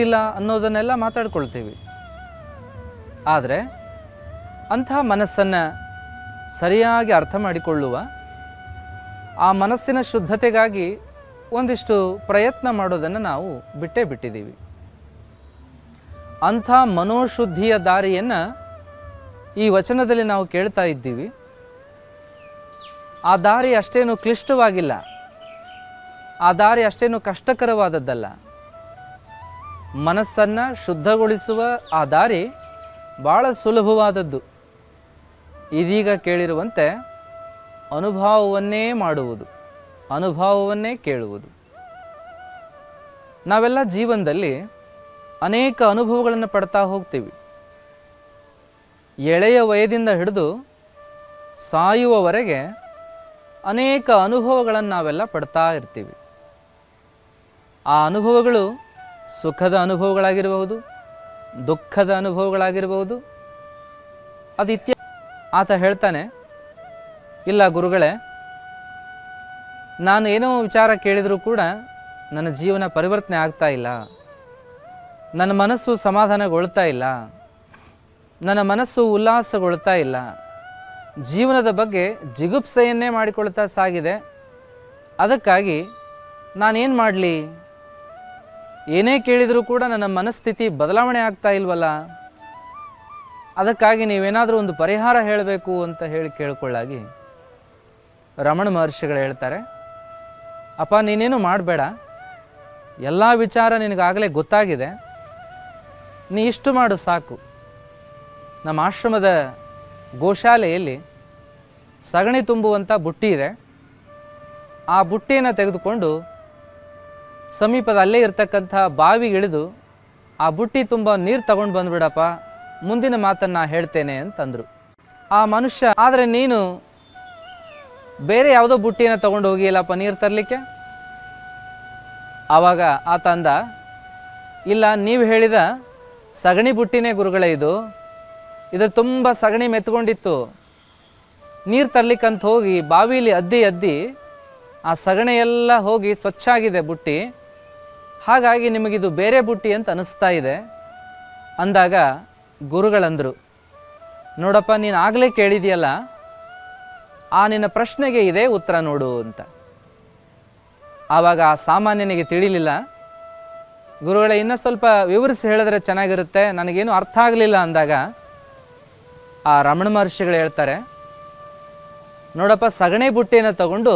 ಇಲ್ಲ ಅನ್ನೋದನ್ನೆಲ್ಲ ಮಾತಾಡ್ಕೊಳ್ತೀವಿ. ಆದರೆ ಅಂಥ ಮನಸ್ಸನ್ನು ಸರಿಯಾಗಿ ಅರ್ಥ ಮಾಡಿಕೊಳ್ಳುವ, ಆ ಮನಸ್ಸಿನ ಶುದ್ಧತೆಗಾಗಿ ಒಂದಿಷ್ಟು ಪ್ರಯತ್ನ ಮಾಡೋದನ್ನು ನಾವು ಬಿಟ್ಟೇ ಬಿಟ್ಟಿದ್ದೀವಿ. ಅಂಥ ಮನೋಶುದ್ಧಿಯ ದಾರಿಯನ್ನು ಈ ವಚನದಲ್ಲಿ ನಾವು ಕೇಳ್ತಾ ಇದ್ದೀವಿ. ಆ ದಾರಿ ಅಷ್ಟೇನು ಕ್ಲಿಷ್ಟವಾಗಿಲ್ಲ, ಆ ದಾರಿ ಅಷ್ಟೇನು ಕಷ್ಟಕರವಾದದ್ದಲ್ಲ. ಮನಸ್ಸನ್ನು ಶುದ್ಧಗೊಳಿಸುವ ಆ ದಾರಿ ಭಾಳ ಸುಲಭವಾದದ್ದು. ಇದೀಗ ಕೇಳಿರುವಂತೆ ಅನುಭವವನ್ನೇ ಮಾಡುವುದು, ಅನುಭವವನ್ನೇ ಕೇಳುವುದು. ನಾವೆಲ್ಲ ಜೀವನದಲ್ಲಿ ಅನೇಕ ಅನುಭವಗಳನ್ನು ಪಡ್ತಾ ಹೋಗ್ತೀವಿ. ಎಳೆಯ ವಯದಿಂದ ಹಿಡಿದು ಸಾಯುವವರೆಗೆ ಅನೇಕ ಅನುಭವಗಳನ್ನು ನಾವೆಲ್ಲ ಪಡ್ತಾ ಇರ್ತೀವಿ. ಆ ಅನುಭವಗಳು ಸುಖದ ಅನುಭವಗಳಾಗಿರಬಹುದು, ದುಃಖದ ಅನುಭವಗಳಾಗಿರಬಹುದು. ಆತ ಹೇಳ್ತಾನೆ, ಇಲ್ಲ ಗುರುಗಳೇ, ನಾನು ಏನೋ ವಿಚಾರ ಕೇಳಿದರೂ ಕೂಡ ನನ್ನ ಜೀವನ ಪರಿವರ್ತನೆ ಆಗ್ತಾ ಇಲ್ಲ, ನನ್ನ ಮನಸ್ಸು ಸಮಾಧಾನಗೊಳ್ತಾ ಇಲ್ಲ, ನನ್ನ ಮನಸ್ಸು ಉಲ್ಲಾಸಗೊಳ್ತಾ ಇಲ್ಲ, ಜೀವನದ ಬಗ್ಗೆ ಜಿಗುಪ್ಸೆಯನ್ನೇ ಮಾಡಿಕೊಳ್ತಾ ಸಾಗಿದೆ. ಅದಕ್ಕಾಗಿ ನಾನೇನು ಮಾಡಲಿ? ಏನೇ ಕೇಳಿದರೂ ಕೂಡ ನನ್ನ ಮನಸ್ಥಿತಿ ಬದಲಾವಣೆ ಆಗ್ತಾ ಇಲ್ವಲ್ಲ, ಅದಕ್ಕಾಗಿ ನೀವೇನಾದರೂ ಒಂದು ಪರಿಹಾರ ಹೇಳಬೇಕು ಅಂತ ಹೇಳಿ ಕೇಳ್ಕೊಳ್ಳಾಗಿ ರಮಣ ಮಹರ್ಷಿಗಳು ಹೇಳ್ತಾರೆ, ಅಪ್ಪ ನೀನೇನು ಮಾಡಬೇಡ, ಎಲ್ಲ ವಿಚಾರ ನಿನಗಾಗಲೇ ಗೊತ್ತಾಗಿದೆ, ನೀ ಇಷ್ಟು ಮಾಡು ಸಾಕು. ನಮ್ಮ ಆಶ್ರಮದ ಗೋಶಾಲೆಯಲ್ಲಿ ಸಗಣಿ ತುಂಬುವಂಥ ಬುಟ್ಟಿ ಇದೆ. ಆ ಬುಟ್ಟಿಯನ್ನು ತೆಗೆದುಕೊಂಡು ಸಮೀಪದ ಅಲ್ಲೇ ಇರ್ತಕ್ಕಂಥ ಬಾವಿಗಿಳಿದು ಆ ಬುಟ್ಟಿ ತುಂಬ ನೀರು ತಗೊಂಡು ಬಂದುಬಿಡಪ್ಪ, ಮುಂದಿನ ಮಾತನ್ನು ಹೇಳ್ತೇನೆ ಅಂತಂದರು. ಆ ಮನುಷ್ಯ, ಆದರೆ ನೀನು ಬೇರೆ ಯಾವುದೋ ಬುಟ್ಟಿಯನ್ನು ತಗೊಂಡು ಹೋಗಿಲ್ಲಪ್ಪ ನೀರು ತರಲಿಕ್ಕೆ. ಆವಾಗ ಆತ ಅಂದ, ಇಲ್ಲ, ನೀವು ಹೇಳಿದ ಸಗಣಿ ಬುಟ್ಟಿನೇ ಗುರುಗಳೇ ಇದ್ರ ತುಂಬ ಸಗಣಿ ಮೆತ್ಕೊಂಡಿತ್ತು. ನೀರು ತರ್ಲಿಕ್ಕಂತ ಹೋಗಿ ಬಾವಿಲಿ ಅದ್ದಿ ಆ ಸಗಣಿ ಎಲ್ಲ ಹೋಗಿ ಸ್ವಚ್ಛ ಆಗಿದೆ ಬುಟ್ಟಿ, ಹಾಗಾಗಿ ನಿಮಗಿದು ಬೇರೆ ಬುಟ್ಟಿ ಅಂತ ಅನಿಸ್ತಾ ಇದೆ ಅಂದಾಗ ಗುರುಗಳಂದರು, ನೋಡಪ್ಪ, ನೀನು ಆಗಲೇ ಕೇಳಿದೆಯಲ್ಲ, ಆ ನಿನ್ನ ಪ್ರಶ್ನೆಗೆ ಇದೇ ಉತ್ತರ ನೋಡು ಅಂತ. ಆವಾಗ ಆ ಸಾಮಾನ್ಯನಿಗೆ ತಿಳಿಲಿಲ್ಲ. ಗುರುಗಳೇ, ಇನ್ನೂ ಸ್ವಲ್ಪ ವಿವರಿಸಿ ಹೇಳಿದ್ರೆ ಚೆನ್ನಾಗಿರುತ್ತೆ, ನನಗೇನು ಅರ್ಥ ಆಗಲಿಲ್ಲ ಅಂದಾಗ ಆ ರಮಣ ಮಹರ್ಷಿಗಳು ಹೇಳ್ತಾರೆ, ನೋಡಪ್ಪ, ಸಗಣಿ ಬುಟ್ಟಿಯನ್ನು ತಗೊಂಡು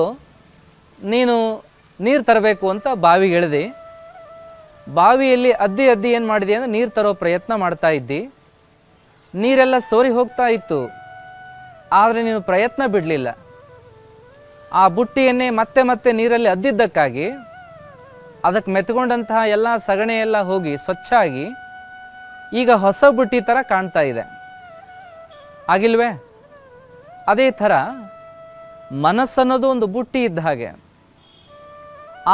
ನೀನು ನೀರು ತರಬೇಕು ಅಂತ ಬಾವಿಗೆ ಇಳಿದು ಬಾವಿಯಲ್ಲಿ ಅದ್ದಿ ಏನು ಮಾಡಿದೆ ಅಂದರೆ ನೀರು ತರೋ ಪ್ರಯತ್ನ ಮಾಡ್ತಾ ಇದ್ದಿ. ನೀರೆಲ್ಲ ಸೋರಿ ಹೋಗ್ತಾ ಇತ್ತು, ಆದರೆ ನೀನು ಪ್ರಯತ್ನ ಬಿಡಲಿಲ್ಲ. ಆ ಬುಟ್ಟಿಯನ್ನೇ ಮತ್ತೆ ಮತ್ತೆ ನೀರಲ್ಲಿ ಅದ್ದಿದ್ದಕ್ಕಾಗಿ ಅದಕ್ಕೆ ಮೆತ್ಕೊಂಡಂತಹ ಎಲ್ಲ ಸಗಣಿ ಎಲ್ಲ ಹೋಗಿ ಸ್ವಚ್ಛ ಆಗಿ ಈಗ ಹೊಸ ಬುಟ್ಟಿ ಥರ ಕಾಣ್ತಾ ಇದೆ, ಆಗಿಲ್ವೇ? ಅದೇ ಥರ ಮನಸ್ಸನ್ನೋದು ಒಂದು ಬುಟ್ಟಿ ಇದ್ದ ಹಾಗೆ.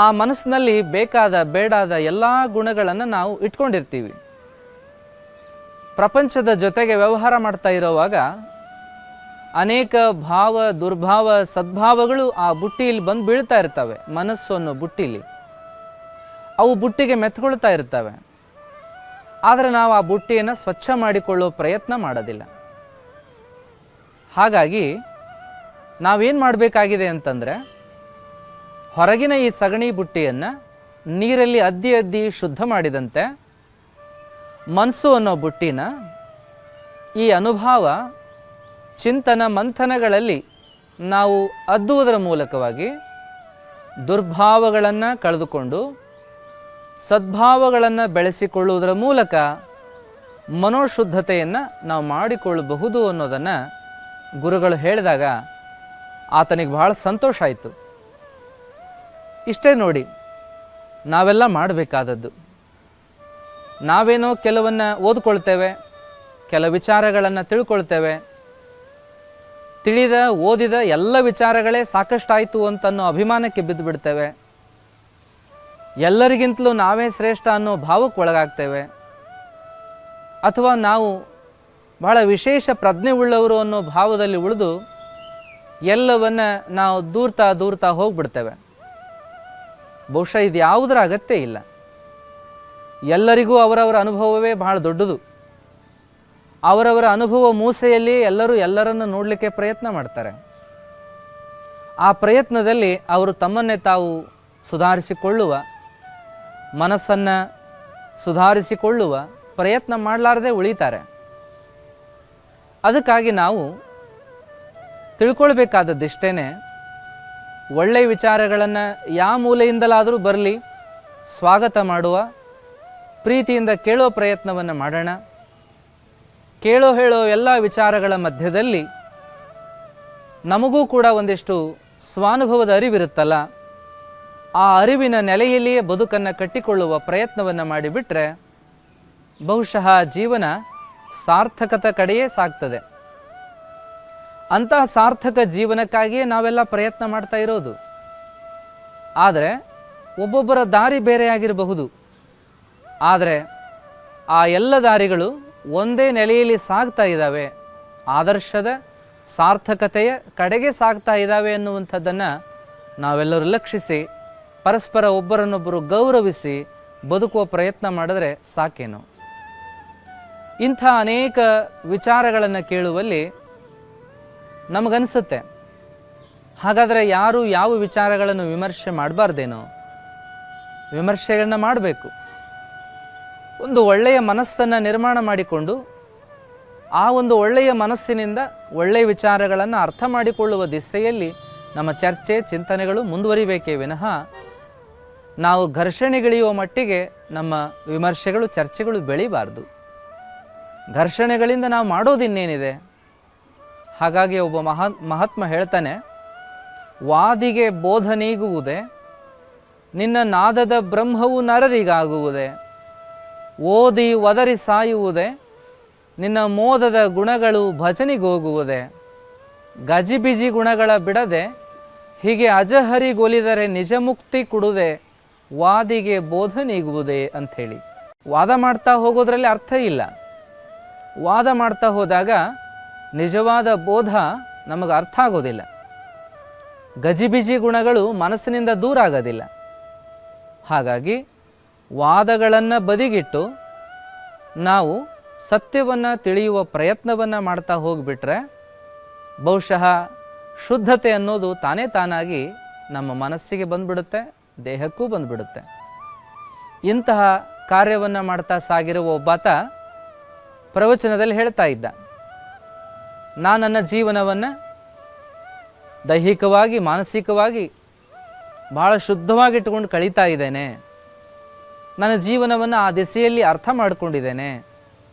ಆ ಮನಸ್ಸಿನಲ್ಲಿ ಬೇಕಾದ ಬೇಡಾದ ಎಲ್ಲ ಗುಣಗಳನ್ನು ನಾವು ಇಟ್ಕೊಂಡಿರ್ತೀವಿ. ಪ್ರಪಂಚದ ಜೊತೆಗೆ ವ್ಯವಹಾರ ಮಾಡ್ತಾ ಇರೋವಾಗ ಅನೇಕ ಭಾವ, ದುರ್ಭಾವ, ಸದ್ಭಾವಗಳು ಆ ಬುಟ್ಟಿಯಲ್ಲಿ ಬಂದು ಬೀಳ್ತಾ ಇರ್ತವೆ. ಮನಸ್ಸು ಅನ್ನೋ ಬುಟ್ಟಿಲಿ ಅವು ಬುಟ್ಟಿಗೆ ಮೆತ್ಕೊಳ್ತಾ ಇರ್ತವೆ. ಆದರೆ ನಾವು ಆ ಬುಟ್ಟಿಯನ್ನು ಸ್ವಚ್ಛ ಮಾಡಿಕೊಳ್ಳೋ ಪ್ರಯತ್ನ ಮಾಡೋದಿಲ್ಲ. ಹಾಗಾಗಿ ನಾವೇನು ಮಾಡಬೇಕಾಗಿದೆ ಅಂತಂದರೆ, ಹೊರಗಿನ ಈ ಸಗಣಿ ಬುಟ್ಟಿಯನ್ನು ನೀರಲ್ಲಿ ಅದ್ದಿ ಶುದ್ಧ ಮಾಡಿದಂತೆ ಮನಸ್ಸು ಅನ್ನೋ ಬುಟ್ಟಿನ ಈ ಅನುಭವ, ಚಿಂತನ, ಮಂಥನಗಳಲ್ಲಿ ನಾವು ಅದ್ದುವುದರ ಮೂಲಕವಾಗಿ ದುರ್ಭಾವಗಳನ್ನು ಕಳೆದುಕೊಂಡು ಸದ್ಭಾವಗಳನ್ನು ಬೆಳೆಸಿಕೊಳ್ಳುವುದರ ಮೂಲಕ ಮನೋಶುದ್ಧತೆಯನ್ನು ನಾವು ಮಾಡಿಕೊಳ್ಳಬಹುದು ಅನ್ನೋದನ್ನು ಗುರುಗಳು ಹೇಳಿದಾಗ ಆತನಿಗೆ ಬಹಳ ಸಂತೋಷ ಆಯಿತು. ಇಷ್ಟೇ ನೋಡಿ ನಾವೆಲ್ಲ ಮಾಡಬೇಕಾದದ್ದು. ನಾವೇನೋ ಕೆಲವನ್ನು ಓದ್ಕೊಳ್ತೇವೆ, ಕೆಲ ವಿಚಾರಗಳನ್ನು ತಿಳ್ಕೊಳ್ತೇವೆ, ತಿಳಿದ ಓದಿದ ಎಲ್ಲ ವಿಚಾರಗಳೇ ಸಾಕಷ್ಟಾಯಿತು ಅಂತನ್ನೋ ಅಭಿಮಾನಕ್ಕೆ ಬಿದ್ದು ಬಿಡ್ತೇವೆ. ಎಲ್ಲರಿಗಿಂತಲೂ ನಾವೇ ಶ್ರೇಷ್ಠ ಅನ್ನೋ ಭಾವಕ್ಕೆ ಒಳಗಾಗ್ತೇವೆ. ಅಥವಾ ನಾವು ಬಹಳ ವಿಶೇಷ ಪ್ರಜ್ಞೆ ಉಳ್ಳವರು ಅನ್ನೋ ಭಾವದಲ್ಲಿ ಉಳಿದು ಎಲ್ಲವನ್ನ ನಾವು ದೂರ್ತಾ ಹೋಗ್ಬಿಡ್ತೇವೆ. ಬಹುಶಃ ಇದು ಯಾವುದರ ಅಗತ್ಯ ಇಲ್ಲ. ಎಲ್ಲರಿಗೂ ಅವರವರ ಅನುಭವವೇ ಬಹಳ ದೊಡ್ಡದು. ಅವರವರ ಅನುಭವ ಮೂಸೆಯಲ್ಲಿ ಎಲ್ಲರೂ ಎಲ್ಲರನ್ನು ನೋಡಲಿಕ್ಕೆ ಪ್ರಯತ್ನ ಮಾಡ್ತಾರೆ. ಆ ಪ್ರಯತ್ನದಲ್ಲಿ ಅವರು ತಮ್ಮನ್ನೇ ತಾವು ಸುಧಾರಿಸಿಕೊಳ್ಳುವ, ಮನಸ್ಸನ್ನು ಸುಧಾರಿಸಿಕೊಳ್ಳುವ ಪ್ರಯತ್ನ ಮಾಡಲಾರದೆ ಉಳಿತಾರೆ. ಅದಕ್ಕಾಗಿ ನಾವು ತಿಳ್ಕೊಳ್ಬೇಕಾದದ್ದಿಷ್ಟೇ, ಒಳ್ಳೆಯ ವಿಚಾರಗಳನ್ನು ಯಾವ ಮೂಲೆಯಿಂದಲಾದರೂ ಬರಲಿ ಸ್ವಾಗತ ಮಾಡುವ, ಪ್ರೀತಿಯಿಂದ ಕೇಳೋ ಪ್ರಯತ್ನವನ್ನು ಮಾಡೋಣ. ಕೇಳೋ ಹೇಳೋ ಎಲ್ಲ ವಿಚಾರಗಳ ಮಧ್ಯದಲ್ಲಿ ನಮಗೂ ಕೂಡ ಒಂದಿಷ್ಟು ಸ್ವಾನುಭವದ ಅರಿವಿರುತ್ತಲ್ಲ, ಆ ಅರಿವಿನ ನೆಲೆಯಲ್ಲಿಯೇ ಬದುಕನ್ನು ಕಟ್ಟಿಕೊಳ್ಳುವ ಪ್ರಯತ್ನವನ್ನು ಮಾಡಿಬಿಟ್ರೆ ಬಹುಶಃ ಜೀವನ ಸಾರ್ಥಕತೆ ಕಡೆಯೇ ಸಾಗ್ತದೆ. ಅಂತಹ ಸಾರ್ಥಕ ಜೀವನಕ್ಕಾಗಿಯೇ ನಾವೆಲ್ಲ ಪ್ರಯತ್ನ ಮಾಡ್ತಾ ಇರೋದು. ಆದರೆ ಒಬ್ಬೊಬ್ಬರ ದಾರಿ ಬೇರೆಯಾಗಿರಬಹುದು. ಆದರೆ ಆ ಎಲ್ಲ ದಾರಿಗಳು ಒಂದೇ ನೆಲೆಯಲ್ಲಿ ಸಾಗ್ತಾ ಇದ್ದಾವೆ, ಆದರ್ಶದ ಸಾರ್ಥಕತೆಯ ಕಡೆಗೆ ಸಾಗ್ತಾ ಇದ್ದಾವೆ ಎನ್ನುವಂಥದ್ದನ್ನು ನಾವೆಲ್ಲರೂ ಲಕ್ಷಿಸಿ ಪರಸ್ಪರ ಒಬ್ಬರನ್ನೊಬ್ಬರು ಗೌರವಿಸಿ ಬದುಕುವ ಪ್ರಯತ್ನ ಮಾಡಿದ್ರೆ ಸಾಕೇನು. ಇಂಥ ಅನೇಕ ವಿಚಾರಗಳನ್ನು ಕೇಳುವಲ್ಲಿ ನಮಗನ್ಸುತ್ತೆ, ಹಾಗಾದರೆ ಯಾರು ಯಾವ ವಿಚಾರಗಳನ್ನು ವಿಮರ್ಶೆ ಮಾಡಬಾರ್ದೇನೋ? ವಿಮರ್ಶೆಗಳನ್ನ ಮಾಡಬೇಕು. ಒಂದು ಒಳ್ಳೆಯ ಮನಸ್ಸನ್ನು ನಿರ್ಮಾಣ ಮಾಡಿಕೊಂಡು ಆ ಒಂದು ಒಳ್ಳೆಯ ಮನಸ್ಸಿನಿಂದ ಒಳ್ಳೆಯ ವಿಚಾರಗಳನ್ನು ಅರ್ಥ ಮಾಡಿಕೊಳ್ಳುವ ದಿಸೆಯಲ್ಲಿ ನಮ್ಮ ಚರ್ಚೆ ಚಿಂತನೆಗಳು ಮುಂದುವರಿಬೇಕೇ ವಿನಃ ನಾವು ಘರ್ಷಣೆಗಿಳಿಯುವ ಮಟ್ಟಿಗೆ ನಮ್ಮ ವಿಮರ್ಶೆಗಳು ಚರ್ಚೆಗಳು ಬೆಳಿಬಾರ್ದು. ಘರ್ಷಣೆಗಳಿಂದ ನಾವು ಮಾಡೋದಿನ್ನೇನಿದೆ? ಹಾಗಾಗಿ ಒಬ್ಬ ಮಹಾತ್ಮ ಹೇಳ್ತಾನೆ, ವಾದಿಗೆ ಬೋಧನೀಗುವುದೇ ನಿನ್ನ ನಾದದ ಬ್ರಹ್ಮವು ನರರಿಗಾಗುವುದೇ, ಓದಿ ಒದರಿ ಸಾಯುವುದೇ ನಿನ್ನ ಮೋದದ ಗುಣಗಳು ಭಜನಿಗೋಗುವುದೇ, ಗಜಿಬಿಜಿ ಗುಣಗಳ ಬಿಡದೆ ಹೀಗೆ ಅಜಹರಿಗೊಲಿದರೆ ನಿಜ ಮುಕ್ತಿ ಕೊಡುವುದೇ, ವಾದಿಗೆ ಬೋಧನೀಗುವುದೇ ಅಂಥೇಳಿ. ವಾದ ಮಾಡ್ತಾ ಹೋಗೋದ್ರಲ್ಲಿ ಅರ್ಥ ಇಲ್ಲ. ವಾದ ಮಾಡ್ತಾ ಹೋದಾಗ ನಿಜವಾದ ಬೋಧ ನಮಗೆ ಅರ್ಥ ಆಗೋದಿಲ್ಲ. ಗಜಿಬಿಜಿ ಗುಣಗಳು ಮನಸ್ಸಿನಿಂದ ದೂರ ಆಗೋದಿಲ್ಲ. ಹಾಗಾಗಿ ವಾದಗಳನ್ನು ಬದಿಗಿಟ್ಟು ನಾವು ಸತ್ಯವನ್ನು ತಿಳಿಯುವ ಪ್ರಯತ್ನವನ್ನು ಮಾಡ್ತಾ ಹೋಗಿಬಿಟ್ರೆ ಬಹುಶಃ ಶುದ್ಧತೆ ಅನ್ನೋದು ತಾನೇ ತಾನಾಗಿ ನಮ್ಮ ಮನಸ್ಸಿಗೆ ಬಂದ್ಬಿಡುತ್ತೆ, ದೇಹಕ್ಕೂ ಬಂದ್ಬಿಡುತ್ತೆ. ಇಂತಹ ಕಾರ್ಯವನ್ನು ಮಾಡ್ತಾ ಸಾಗಿರುವ ಒಬ್ಬಾತ ಪ್ರವಚನದಲ್ಲಿ ಹೇಳ್ತಾ ಇದ್ದ, ನಾನು ನನ್ನ ಜೀವನವನ್ನು ದೈಹಿಕವಾಗಿ ಮಾನಸಿಕವಾಗಿ ಭಾಳ ಶುದ್ಧವಾಗಿಟ್ಟುಕೊಂಡು ಕಳೀತಾ ಇದ್ದೇನೆ. ನನ್ನ ಜೀವನವನ್ನು ಆ ದಿಸೆಯಲ್ಲಿ ಅರ್ಥ ಮಾಡಿಕೊಂಡಿದ್ದೇನೆ.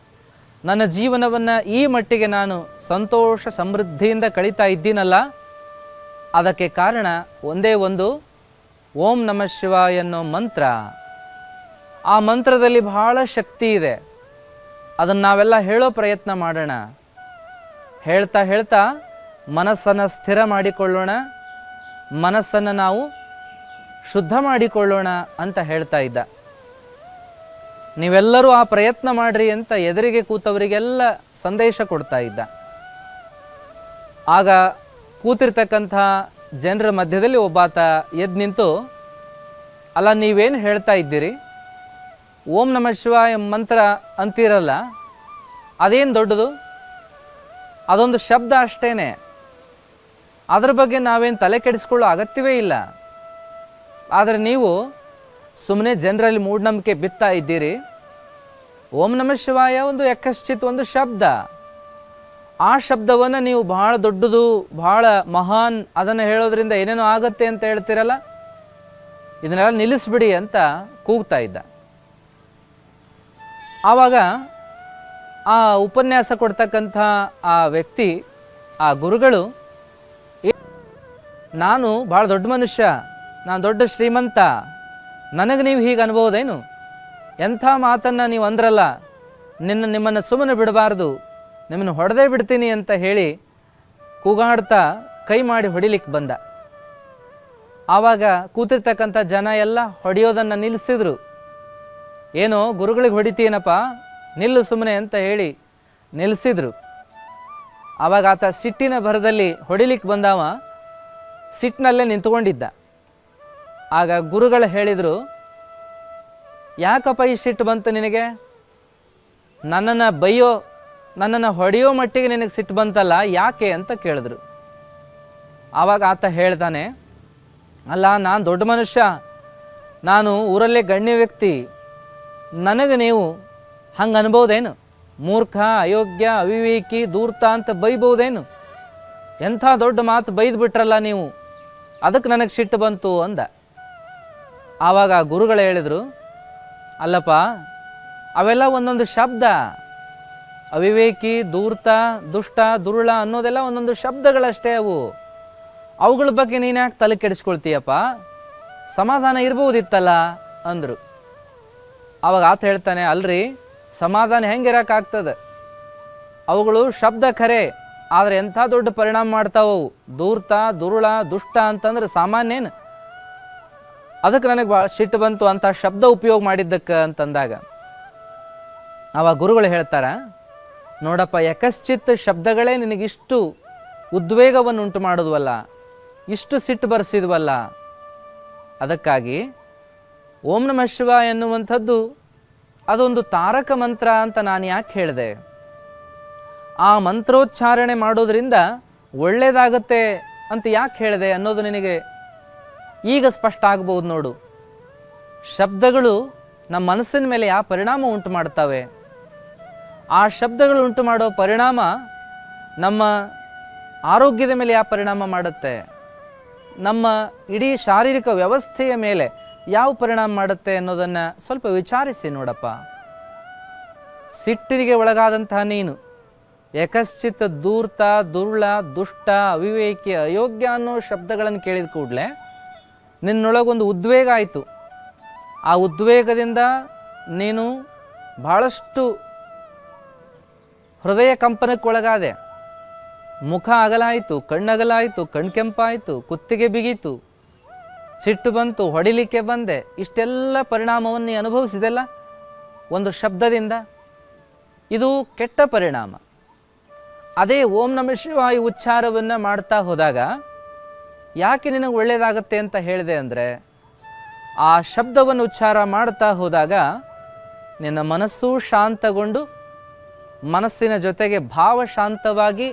ನನ್ನ ಜೀವನವನ್ನು ಈ ಮಟ್ಟಿಗೆ ನಾನು ಸಂತೋಷ ಸಮೃದ್ಧಿಯಿಂದ ಕಳೀತಾ ಇದ್ದೀನಲ್ಲ, ಅದಕ್ಕೆ ಕಾರಣ ಒಂದೇ ಒಂದು ಓಂ ನಮಃ ಶಿವಾಯ ಅನ್ನೋ ಮಂತ್ರ. ಆ ಮಂತ್ರದಲ್ಲಿ ಬಹಳ ಶಕ್ತಿ ಇದೆ. ಅದನ್ನು ನಾವೆಲ್ಲ ಹೇಳೋ ಪ್ರಯತ್ನ ಮಾಡೋಣ. ಹೇಳ್ತಾ ಹೇಳ್ತಾ ಮನಸ್ಸನ್ನು ಸ್ಥಿರ ಮಾಡಿಕೊಳ್ಳೋಣ, ಮನಸ್ಸನ್ನು ನಾವು ಶುದ್ಧ ಮಾಡಿಕೊಳ್ಳೋಣ ಅಂತ ಹೇಳ್ತಾ ಇದ್ದ. ನೀವೆಲ್ಲರೂ ಆ ಪ್ರಯತ್ನ ಮಾಡ್ರಿ ಅಂತ ಎದುರಿಗೆ ಕೂತವರಿಗೆಲ್ಲ ಸಂದೇಶ ಕೊಡ್ತಾ ಇದ್ದ. ಆಗ ಕೂತಿರ್ತಕ್ಕಂಥ ಜನರ ಮಧ್ಯದಲ್ಲಿ ಒಬ್ಬಾತ ಎದ್ದು ನಿಂತು, ಅಲ್ಲ ನೀವೇನು ಹೇಳ್ತಾ ಇದ್ದೀರಿ, ಓಂ ನಮಃ ಶಿವಾಯ ಮಂತ್ರ ಅಂತೀರಲ್ಲ, ಅದೇನು ದೊಡ್ಡದು? ಅದೊಂದು ಶಬ್ದ ಅಷ್ಟೇನೆ. ಅದ್ರ ಬಗ್ಗೆ ನಾವೇನು ತಲೆ ಕೆಡಿಸ್ಕೊಳ್ಳೋ ಅಗತ್ಯವೇ ಇಲ್ಲ. ಆದರೆ ನೀವು ಸುಮ್ಮನೆ ಜನರಲ್ಲಿ ಮೂಢನಂಬಿಕೆ ಬಿತ್ತಾ ಇದ್ದೀರಿ. ಓಂ ನಮಃ ಶಿವಾಯ ಒಂದು ಯಕಶ್ಚಿತ್ ಒಂದು ಶಬ್ದ. ಆ ಶಬ್ದವನ್ನು ನೀವು ಬಹಳ ದೊಡ್ಡದು, ಬಹಳ ಮಹಾನ್, ಅದನ್ನು ಹೇಳೋದ್ರಿಂದ ಏನೇನೋ ಆಗತ್ತೆ ಅಂತ ಹೇಳ್ತೀರಲ್ಲ, ಇದನ್ನೆಲ್ಲ ನಿಲ್ಲಿಸ್ಬಿಡಿ ಅಂತ ಕೂಗ್ತಾ ಇದ್ದ. ಆವಾಗ ಆ ಉಪನ್ಯಾಸ ಕೊಡ್ತಕ್ಕಂಥ ಆ ವ್ಯಕ್ತಿ, ಆ ಗುರುಗಳು, ನಾನು ಭಾಳ ದೊಡ್ಡ ಮನುಷ್ಯ, ನಾನು ದೊಡ್ಡ ಶ್ರೀಮಂತ, ನನಗೆ ನೀವು ಹೀಗೆ ಅನ್ಬೋದೇನು? ಎಂಥ ಮಾತನ್ನು ನೀವು ಅಂದ್ರಲ್ಲ, ನಿಮ್ಮನ್ನು ಸುಮ್ಮನೆ ಬಿಡಬಾರ್ದು, ನಿಮ್ಮನ್ನು ಹೊಡೆದೇ ಬಿಡ್ತೀನಿ ಅಂತ ಹೇಳಿ ಕೂಗಾಡ್ತಾ ಕೈ ಮಾಡಿ ಹೊಡಿಲಿಕ್ಕೆ ಬಂದ. ಆವಾಗ ಕೂತಿರ್ತಕ್ಕಂಥ ಜನ ಎಲ್ಲ ಹೊಡೆಯೋದನ್ನು ನಿಲ್ಲಿಸಿದ್ರು. ಏನೋ ಗುರುಗಳಿಗೆ ಹೊಡಿತೀನಪ್ಪ, ನಿಲ್ಲು ಸುಮ್ಮನೆ ಅಂತ ಹೇಳಿ ನಿಲ್ಲಿಸಿದ್ರು. ಆವಾಗ ಆತ ಸಿಟ್ಟಿನ ಭರದಲ್ಲಿ ಹೊಡಿಲಿಕ್ಕೆ ಬಂದವ ಸಿಟ್ಟಿನಲ್ಲೇ ನಿಂತ್ಕೊಂಡಿದ್ದ. ಆಗ ಗುರುಗಳು ಹೇಳಿದರು, ಯಾಕಪ್ಪ ಈ ಸಿಟ್ಟು ಬಂತು ನಿನಗೆ? ನನ್ನನ್ನು ಹೊಡೆಯೋ ಮಟ್ಟಿಗೆ ನಿನಗೆ ಸಿಟ್ಟು ಬಂತಲ್ಲ, ಯಾಕೆ ಅಂತ ಕೇಳಿದ್ರು. ಆವಾಗ ಆತ ಹೇಳ್ತಾನೆ, ಅಲ್ಲ, ನಾನು ದೊಡ್ಡ ಮನುಷ್ಯ, ನಾನು ಊರಲ್ಲೇ ಗಣ್ಯ ವ್ಯಕ್ತಿ, ನನಗೆ ನೀವು ಹಂಗೆ ಅನ್ಬೋದೇನು? ಮೂರ್ಖ, ಅಯೋಗ್ಯ, ಅವಿವೇಕಿ, ಧೂರ್ತ ಅಂತ ಬೈಬೋದೇನು? ಎಂಥ ದೊಡ್ಡ ಮಾತು ಬೈದು ಬಿಟ್ರಲ್ಲ ನೀವು, ಅದಕ್ಕೆ ನನಗೆ ಸಿಟ್ಟು ಬಂತು ಅಂದ. ಆವಾಗ ಗುರುಗಳು ಹೇಳಿದರು, ಅಲ್ಲಪ್ಪ, ಅವೆಲ್ಲ ಒಂದೊಂದು ಶಬ್ದ. ಅವಿವೇಕಿ, ಧೂರ್ತ, ದುಷ್ಟ, ದುರುಳ ಅನ್ನೋದೆಲ್ಲ ಒಂದೊಂದು ಶಬ್ದಗಳಷ್ಟೇ. ಅವುಗಳ ಬಗ್ಗೆ ನೀನು ಯಾಕೆ ತಲೆ ಕೆಡಿಸ್ಕೊಳ್ತೀಯಪ್ಪ? ಸಮಾಧಾನ ಇರ್ಬೋದಿತ್ತಲ್ಲ ಅಂದರು. ಆವಾಗ ಆತ ಹೇಳ್ತಾನೆ, ಅಲ್ರಿ, ಸಮಾಧಾನ ಹೆಂಗಿರೋಕ್ಕಾಗ್ತದೆ? ಅವುಗಳು ಶಬ್ದ ಖರೆ, ಆದರೆ ಎಂಥ ದೊಡ್ಡ ಪರಿಣಾಮ ಮಾಡ್ತಾವವು. ಧೂರ್ತ, ದುರುಳ, ದುಷ್ಟ ಅಂತಂದ್ರೆ ಸಾಮಾನ್ಯೇನು? ಅದಕ್ಕೆ ನನಗೆ ಭಾಳ ಸಿಟ್ಟು ಬಂತು ಅಂತ ಶಬ್ದ ಉಪಯೋಗ ಮಾಡಿದ್ದಕ್ಕೆ ಅಂತಂದಾಗ ಆವಾಗ ಗುರುಗಳು ಹೇಳ್ತಾರ, ನೋಡಪ್ಪ, ಯಕಶ್ಚಿತ್ ಶಬ್ದಗಳೇ ನಿನಗಿಷ್ಟು ಉದ್ವೇಗವನ್ನು ಉಂಟು ಮಾಡೋದ್ವಲ್ಲ, ಇಷ್ಟು ಸಿಟ್ಟು ಬರೆಸಿದ್ವಲ್ಲ. ಅದಕ್ಕಾಗಿ ಓಂ ನಮಃ ಶಿವಾಯ ಎನ್ನುವಂಥದ್ದು ಅದೊಂದು ತಾರಕ ಮಂತ್ರ ಅಂತ ನಾನು ಯಾಕೆ ಹೇಳಿದೆ? ಆ ಮಂತ್ರೋಚ್ಚಾರಣೆ ಮಾಡೋದ್ರಿಂದ ಒಳ್ಳೆಯದಾಗತ್ತೆ ಅಂತ ಯಾಕೆ ಹೇಳಿದೆ ಅನ್ನೋದು ನಿನಗೆ ಈಗ ಸ್ಪಷ್ಟ ಆಗ್ಬೋದು ನೋಡು. ಶಬ್ದಗಳು ನಮ್ಮ ಮನಸ್ಸಿನ ಮೇಲೆ ಯಾವ ಪರಿಣಾಮ ಉಂಟು ಮಾಡ್ತವೆ? ಆ ಶಬ್ದಗಳು ಉಂಟು ಮಾಡೋ ಪರಿಣಾಮ ನಮ್ಮ ಆರೋಗ್ಯದ ಮೇಲೆ ಯಾವ ಪರಿಣಾಮ ಮಾಡುತ್ತೆ? ನಮ್ಮ ಇಡೀ ಶಾರೀರಿಕ ವ್ಯವಸ್ಥೆಯ ಮೇಲೆ ಯಾವ ಪರಿಣಾಮ ಮಾಡುತ್ತೆ ಅನ್ನೋದನ್ನು ಸ್ವಲ್ಪ ವಿಚಾರಿಸಿ ನೋಡಪ್ಪ. ಸಿಟ್ಟಿಗೆ ಒಳಗಾದಂತಹ ನೀನು ಯಕಶ್ಚಿತ್ ಧೂರ್ತ, ದುರುಳ, ದುಷ್ಟ, ಅವಿವೇಕಿ, ಅಯೋಗ್ಯ ಅನ್ನೋ ಶಬ್ದಗಳನ್ನು ಕೇಳಿದ ಕೂಡಲೇ ನಿನ್ನೊಳಗೊಂದು ಉದ್ವೇಗ ಆಯಿತು. ಆ ಉದ್ವೇಗದಿಂದ ನೀನು ಬಹಳಷ್ಟು ಹೃದಯ ಕಂಪನಕ್ಕೆ ಒಳಗಾದೆ. ಮುಖ ಅಗಲಾಯಿತು, ಕಣ್ಣಗಲಾಯಿತು, ಕಣ್ಕೆಂಪಾಯಿತು, ಕುತ್ತಿಗೆ ಬಿಗೀತು, ಸಿಟ್ಟು ಬಂತು, ಹೊಡಿಲಿಕ್ಕೆ ಬಂದೆ. ಇಷ್ಟೆಲ್ಲ ಪರಿಣಾಮವನ್ನು ನೀ ಅನುಭವಿಸಿದೆಲ್ಲ ಒಂದು ಶಬ್ದದಿಂದ. ಇದು ಕೆಟ್ಟ ಪರಿಣಾಮ. ಅದೇ ಓಂ ನಮಃ ಶಿವಾಯ ಉಚ್ಚಾರವನ್ನು ಮಾಡ್ತಾ ಹೋದಾಗ ಯಾಕೆ ನಿನಗೆ ಒಳ್ಳೆಯದಾಗತ್ತೆ ಅಂತ ಹೇಳಿದೆ ಅಂದರೆ, ಆ ಶಬ್ದವನ್ನು ಉಚ್ಚಾರ ಮಾಡ್ತಾ ಹೋದಾಗ ನಿನ್ನ ಮನಸ್ಸು ಶಾಂತಗೊಂಡು, ಮನಸ್ಸಿನ ಜೊತೆಗೆ ಭಾವ ಶಾಂತವಾಗಿ,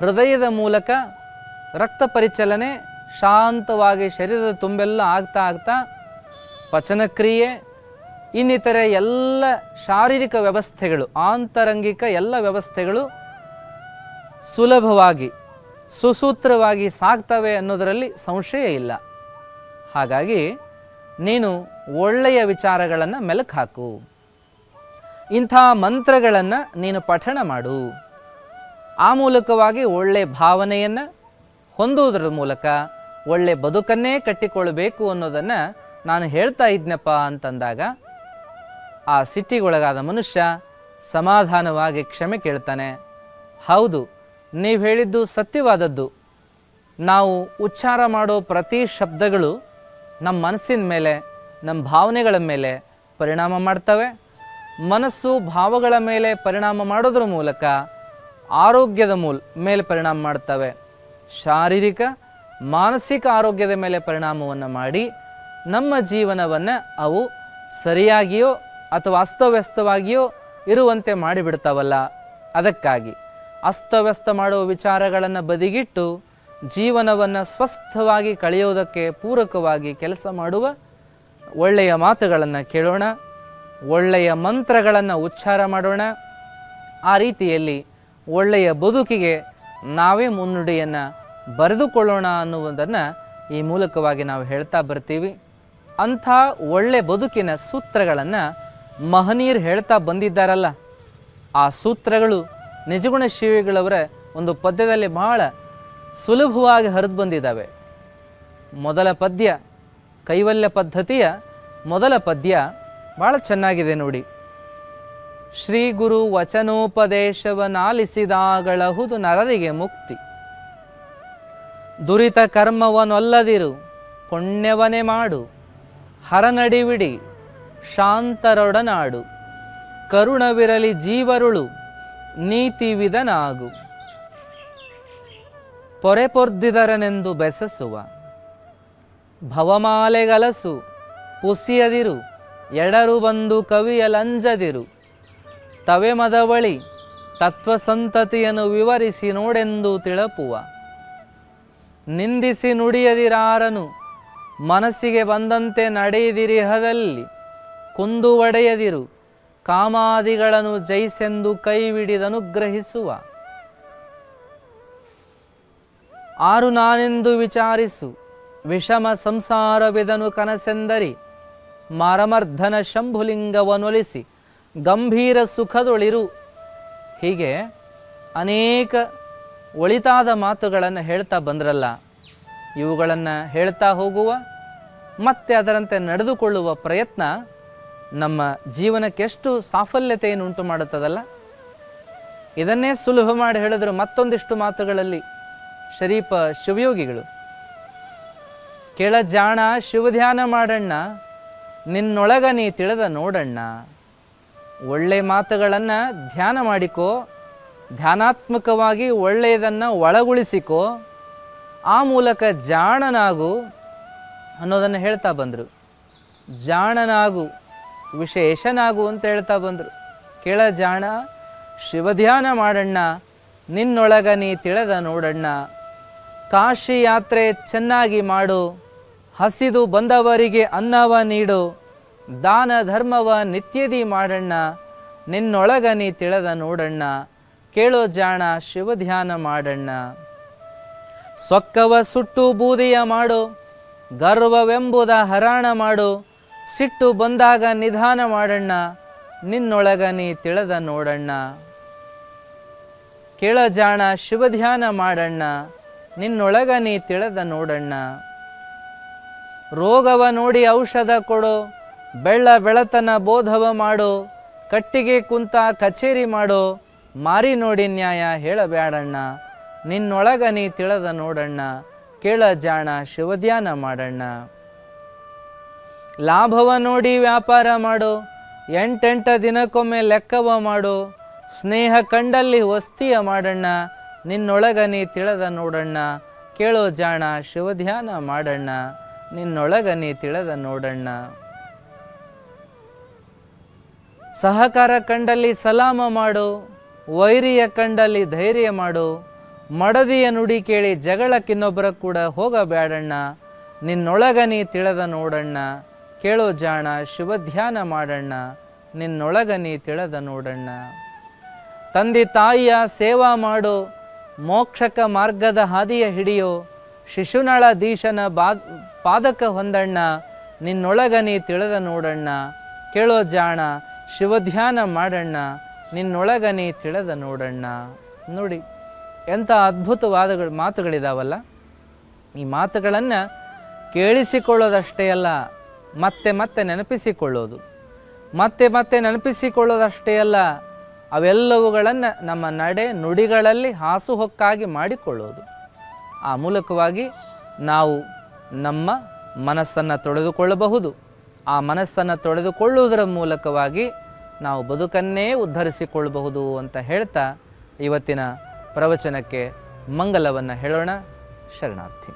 ಹೃದಯದ ಮೂಲಕ ರಕ್ತ ಪರಿಚಲನೆ ಶಾಂತವಾಗಿ ಶರೀರದ ತುಂಬೆಲ್ಲ ಆಗ್ತಾ ಆಗ್ತಾ ಪಚನಕ್ರಿಯೆ, ಇನ್ನಿತರೆ ಎಲ್ಲ ಶಾರೀರಿಕ ವ್ಯವಸ್ಥೆಗಳು, ಆಂತರಂಗಿಕ ಎಲ್ಲ ವ್ಯವಸ್ಥೆಗಳು ಸುಲಭವಾಗಿ ಸುಸೂತ್ರವಾಗಿ ಸಾಗ್ತವೆ ಅನ್ನೋದರಲ್ಲಿ ಸಂಶಯ ಇಲ್ಲ. ಹಾಗಾಗಿ ನೀನು ಒಳ್ಳೆಯ ವಿಚಾರಗಳನ್ನು ಮೆಲುಕು ಹಾಕು. ಇಂಥ ಮಂತ್ರಗಳನ್ನು ನೀನು ಪಠಣ ಮಾಡು. ಆ ಮೂಲಕವಾಗಿ ಒಳ್ಳೆಯ ಭಾವನೆಯನ್ನು ಹೊಂದುವುದರ ಮೂಲಕ ಒಳ್ಳೆಯ ಬದುಕನ್ನೇ ಕಟ್ಟಿಕೊಳ್ಳಬೇಕು ಅನ್ನೋದನ್ನು ನಾನು ಹೇಳ್ತಾ ಇದ್ನಪ್ಪ ಅಂತಂದಾಗ ಆ ಸಿಟ್ಟಿಗೊಳಗಾದ ಮನುಷ್ಯ ಸಮಾಧಾನವಾಗಿ ಕ್ಷಮೆ ಕೇಳ್ತಾನೆ. ಹೌದು, ನೀವು ಹೇಳಿದ್ದು ಸತ್ಯವಾದದ್ದು. ನಾವು ಉಚ್ಚಾರ ಮಾಡೋ ಪ್ರತಿ ಶಬ್ದಗಳು ನಮ್ಮ ಮನಸ್ಸಿನ ಮೇಲೆ, ನಮ್ಮ ಭಾವನೆಗಳ ಮೇಲೆ ಪರಿಣಾಮ ಮಾಡ್ತವೆ. ಮನಸ್ಸು ಭಾವಗಳ ಮೇಲೆ ಪರಿಣಾಮ ಮಾಡೋದ್ರ ಮೂಲಕ ಆರೋಗ್ಯದ ಮೇಲೆ ಪರಿಣಾಮ ಮಾಡ್ತವೆ. ಶಾರೀರಿಕ ಮಾನಸಿಕ ಆರೋಗ್ಯದ ಮೇಲೆ ಪರಿಣಾಮವನ್ನು ಮಾಡಿ ನಮ್ಮ ಜೀವನವನ್ನು ಅವು ಸರಿಯಾಗಿಯೋ ಅಥವಾ ಅಸ್ತವ್ಯಸ್ತವಾಗಿಯೋ ಇರುವಂತೆ ಮಾಡಿಬಿಡ್ತಾವಲ್ಲ. ಅದಕ್ಕಾಗಿ ಅಸ್ತವ್ಯಸ್ತ ಮಾಡುವ ವಿಚಾರಗಳನ್ನು ಬದಿಗಿಟ್ಟು ಜೀವನವನ್ನು ಸ್ವಸ್ಥವಾಗಿ ಕಳೆಯೋದಕ್ಕೆ ಪೂರಕವಾಗಿ ಕೆಲಸ ಮಾಡುವ ಒಳ್ಳೆಯ ಮಾತುಗಳನ್ನು ಕೇಳೋಣ, ಒಳ್ಳೆಯ ಮಂತ್ರಗಳನ್ನು ಉಚ್ಚಾರ ಮಾಡೋಣ. ಆ ರೀತಿಯಲ್ಲಿ ಒಳ್ಳೆಯ ಬದುಕಿಗೆ ನಾವೇ ಮುನ್ನುಡಿಯನ್ನು ಬರೆದುಕೊಳ್ಳೋಣ ಅನ್ನುವುದನ್ನು ಈ ಮೂಲಕವಾಗಿ ನಾವು ಹೇಳ್ತಾ ಬರ್ತೀವಿ. ಅಂಥ ಒಳ್ಳೆ ಬದುಕಿನ ಸೂತ್ರಗಳನ್ನು ಮಹನೀಯರು ಹೇಳ್ತಾ ಬಂದಿದ್ದಾರಲ್ಲ, ಆ ಸೂತ್ರಗಳು ನಿಜಗುಣ ಶಿವಿಗಳವರ ಒಂದು ಪದ್ಯದಲ್ಲಿ ಬಹಳ ಸುಲಭವಾಗಿ ಹರಿದು ಬಂದಿದ್ದಾವೆ. ಮೊದಲ ಪದ್ಯ, ಕೈವಲ್ಯ ಪದ್ಧತಿಯ ಮೊದಲ ಪದ್ಯ ಭಾಳ ಚೆನ್ನಾಗಿದೆ ನೋಡಿ. ಶ್ರೀ ಗುರು ವಚನೋಪದೇಶವನಾಲಿಸಿದಾಗಳಹುದು ನರರಿಗೆ ಮುಕ್ತಿ, ದುರಿತ ಕರ್ಮವನ್ನೊಲ್ಲದಿರು ಪುಣ್ಯವನೇ ಮಾಡು, ಹರನಡಿವಿಡಿ ಶಾಂತರೊಡನಾಡು, ಕರುಣವಿರಲಿ ಜೀವರುಳು ನೀತಿವಿದನಾಗು, ಪೊರೆಪೊರ್ದಿದರನೆಂದು ಬೆಸಸುವ ಭವಮಾಲೆಗಲಸು ಪುಸಿಯದಿರು ಎಡರು ಬಂದು ಕವಿಯಲಂಜದಿರು. ತವೆ ಮದವಳಿ ತತ್ವಸಂತತಿಯನ್ನು ವಿವರಿಸಿ ನೋಡೆಂದು ತಿಳಪುವ. ನಿಂದಿಸಿ ನುಡಿಯದಿರಾರನು ಮನಸ್ಸಿಗೆ ಬಂದಂತೆ ನಡೆಯದಿರಿಹದಲ್ಲಿ. ಕುಂದು ಒಡೆಯದಿರು ಕಾಮಾದಿಗಳನ್ನು ಜಯಿಸೆಂದು ಕೈವಿಡಿದನುಗ್ರಹಿಸುವ. ಆರು ನಾನೆಂದು ವಿಚಾರಿಸು ವಿಷಮ ಸಂಸಾರವಿದನು ಕನಸೆಂದರಿ. ಮಾರಮರ್ಧನ ಶಂಭುಲಿಂಗವನೊಲಿಸಿ ಗಂಭೀರ ಸುಖದೊಳಿರು. ಹೀಗೆ ಅನೇಕ ಒಳಿತಾದ ಮಾತುಗಳನ್ನು ಹೇಳ್ತಾ ಬಂದ್ರಲ್ಲ, ಇವುಗಳನ್ನು ಹೇಳ್ತಾ ಹೋಗುವ ಮತ್ತೆ ಅದರಂತೆ ನಡೆದುಕೊಳ್ಳುವ ಪ್ರಯತ್ನ ನಮ್ಮ ಜೀವನಕ್ಕೆ ಎಷ್ಟು ಸಾಫಲ್ಯತೆಯನ್ನು ಉಂಟು ಮಾಡುತ್ತದಲ್ಲ. ಇದನ್ನೇ ಸುಲಭ ಮಾಡಿ ಹೇಳಿದ್ರು ಮತ್ತೊಂದಿಷ್ಟು ಮಾತುಗಳಲ್ಲಿ ಶರೀಫ ಶಿವಯೋಗಿಗಳು. ಕೆಳಜಾಣ ಶಿವಧ್ಯಾನ ಮಾಡಣ್ಣ, ನಿನ್ನೊಳಗ ನೀ ತಿಳಿದ ನೋಡಣ್ಣ. ಒಳ್ಳೆ ಮಾತುಗಳನ್ನು ಧ್ಯಾನ ಮಾಡಿಕೋ, ಧ್ಯಾನಾತ್ಮಕವಾಗಿ ಒಳ್ಳೆಯದನ್ನು ಒಳಗೊಳಿಸಿಕೋ, ಆ ಮೂಲಕ ಜಾಣನಾಗು ಅನ್ನೋದನ್ನು ಹೇಳ್ತಾ ಬಂದರು. ಜಾಣನಾಗು, ವಿಶೇಷನಾಗು ಅಂತ ಹೇಳ್ತಾ ಬಂದರು. ಕೆಳಜಾಣ ಶಿವಧ್ಯಾನ ಮಾಡಣ್ಣ, ನಿನ್ನೊಳಗ ನೀ ತಿಳಿದ ನೋಡಣ್ಣ. ಕಾಶಿ ಯಾತ್ರೆ ಚೆನ್ನಾಗಿ ಮಾಡು, ಹಸಿದು ಬಂದವರಿಗೆ ಅನ್ನವ ನೀಡು. ದಾನ ಧರ್ಮವ ನಿತ್ಯದಿ ಮಾಡಣ್ಣ, ನಿನ್ನೊಳಗ ನೀ ತಿಳಿದ ನೋಡಣ್ಣ. ಕೇಳೋ ಜಾಣ ಶಿವಧ್ಯಾನ ಮಾಡಣ್ಣ. ಸೊಕ್ಕವ ಸುಟ್ಟು ಬೂದಿಯ ಮಾಡು, ಗರ್ವವೆಂಬುದ ಹರಾಣ ಮಾಡು. ಸಿಟ್ಟು ಬಂದಾಗ ನಿಧಾನ ಮಾಡಣ್ಣ, ನಿನ್ನೊಳಗ ನೀ ತಿಳಿದ ನೋಡಣ್ಣ. ಕೇಳ ಜಾಣ ಶಿವಧ್ಯಾನ ಮಾಡಣ್ಣ, ನಿನ್ನೊಳಗ ನೀ ತಿಳಿದ ನೋಡಣ್ಣ. ರೋಗವ ನೋಡಿ ಔಷಧ ಕೊಡು, ಬೆಳ್ಳ ಬೆಳತನ ಬೋಧವ ಮಾಡು. ಕಟ್ಟಿಗೆ ಕುಂತ ಕಚೇರಿ ಮಾಡು, ಮಾರಿ ನೋಡಿ ನ್ಯಾಯ ಹೇಳಬೇಡಣ್ಣ. ನಿನ್ನೊಳಗ ನೀ ತಿಳಿದ ನೋಡಣ್ಣ. ಕೇಳ ಜಾಣ ಶಿವಧ್ಯಾನ ಮಾಡಣ್ಣ. ಲಾಭವ ನೋಡಿ ವ್ಯಾಪಾರ ಮಾಡು, ಎಂಟೆಂಟ ದಿನಕ್ಕೊಮ್ಮೆ ಲೆಕ್ಕವ ಮಾಡು. ಸ್ನೇಹ ಕಂಡಲ್ಲಿ ವಸ್ತಿಯ ಮಾಡಣ್ಣ, ನಿನ್ನೊಳಗ ನೀ ತಿಳಿದ ನೋಡಣ್ಣ. ಕೇಳೋ ಜಾಣ ಶಿವಧ್ಯಾನ ಮಾಡಣ್ಣ, ನಿನ್ನೊಳಗ ನೀ ತಿಳಿದ ನೋಡಣ್ಣ. ಸಹಕಾರ ಕಂಡಲ್ಲಿ ಸಲಾಮ ಮಾಡು, ವೈರಿಯ ಕಂಡಲ್ಲಿ ಧೈರ್ಯ ಮಾಡು. ಮಡದಿಯ ನುಡಿ ಕೇಳಿ ಜಗಳಕ್ಕಿನ್ನೊಬ್ಬರ ಕೂಡ ಹೋಗಬೇಡಣ್ಣ, ನಿನ್ನೊಳಗ ನೀ ತಿಳಿದ ನೋಡಣ್ಣ. ಕೇಳೋ ಜಾಣ ಶಿವಧ್ಯಾನ ಮಾಡಣ್ಣ, ನಿನ್ನೊಳಗ ನೀ ತಿಳಿದ ನೋಡಣ್ಣ. ತಂದೆ ತಾಯಿಯ ಸೇವಾ ಮಾಡು, ಮೋಕ್ಷಕ ಮಾರ್ಗದ ಹಾದಿಯ ಹಿಡಿಯೋ. ಶಿಶುನಾಳ ದೀಶನ ಪಾದಕ ಹೊಂದಣ್ಣ, ನಿನ್ನೊಳಗ ನೀ ತಿಳಿದ ನೋಡಣ್ಣ. ಕೇಳೋ ಜಾಣ ಶಿವಧ್ಯಾನ ಮಾಡಣ್ಣ, ನಿನ್ನೊಳಗ ನೀ ತಿಳಿದ ನೋಡಣ್ಣ. ನೋಡಿ ಎಂಥ ಅದ್ಭುತವಾದ ಮಾತುಗಳಿದಾವಲ್ಲ. ಈ ಮಾತುಗಳನ್ನು ಕೇಳಿಸಿಕೊಳ್ಳೋದಷ್ಟೇ ಅಲ್ಲ, ಮತ್ತೆ ಮತ್ತೆ ನೆನಪಿಸಿಕೊಳ್ಳೋದು. ಮತ್ತೆ ಮತ್ತೆ ನೆನಪಿಸಿಕೊಳ್ಳೋದಷ್ಟೇ ಅಲ್ಲ, ಅವೆಲ್ಲವುಗಳನ್ನು ನಮ್ಮ ನಡೆ ನುಡಿಗಳಲ್ಲಿ ಹಾಸುಹೊಕ್ಕಾಗಿ ಮಾಡಿಕೊಳ್ಳೋದು. ಆ ಮೂಲಕವಾಗಿ ನಾವು ನಮ್ಮ ಮನಸ್ಸನ್ನು ತೊಳೆದುಕೊಳ್ಳಬಹುದು. ಆ ಮನಸ್ಸನ್ನು ತೊಳೆದುಕೊಳ್ಳುವುದರ ಮೂಲಕವಾಗಿ ನಾವು ಬದುಕನ್ನೇ ಉದ್ಧರಿಸಿಕೊಳ್ಳಬಹುದು ಅಂತ ಹೇಳ್ತಾ ಇವತ್ತಿನ ಪ್ರವಚನಕ್ಕೆ ಮಂಗಲವನ್ನು ಹೇಳೋಣ. ಶರಣಾರ್ಥಿ.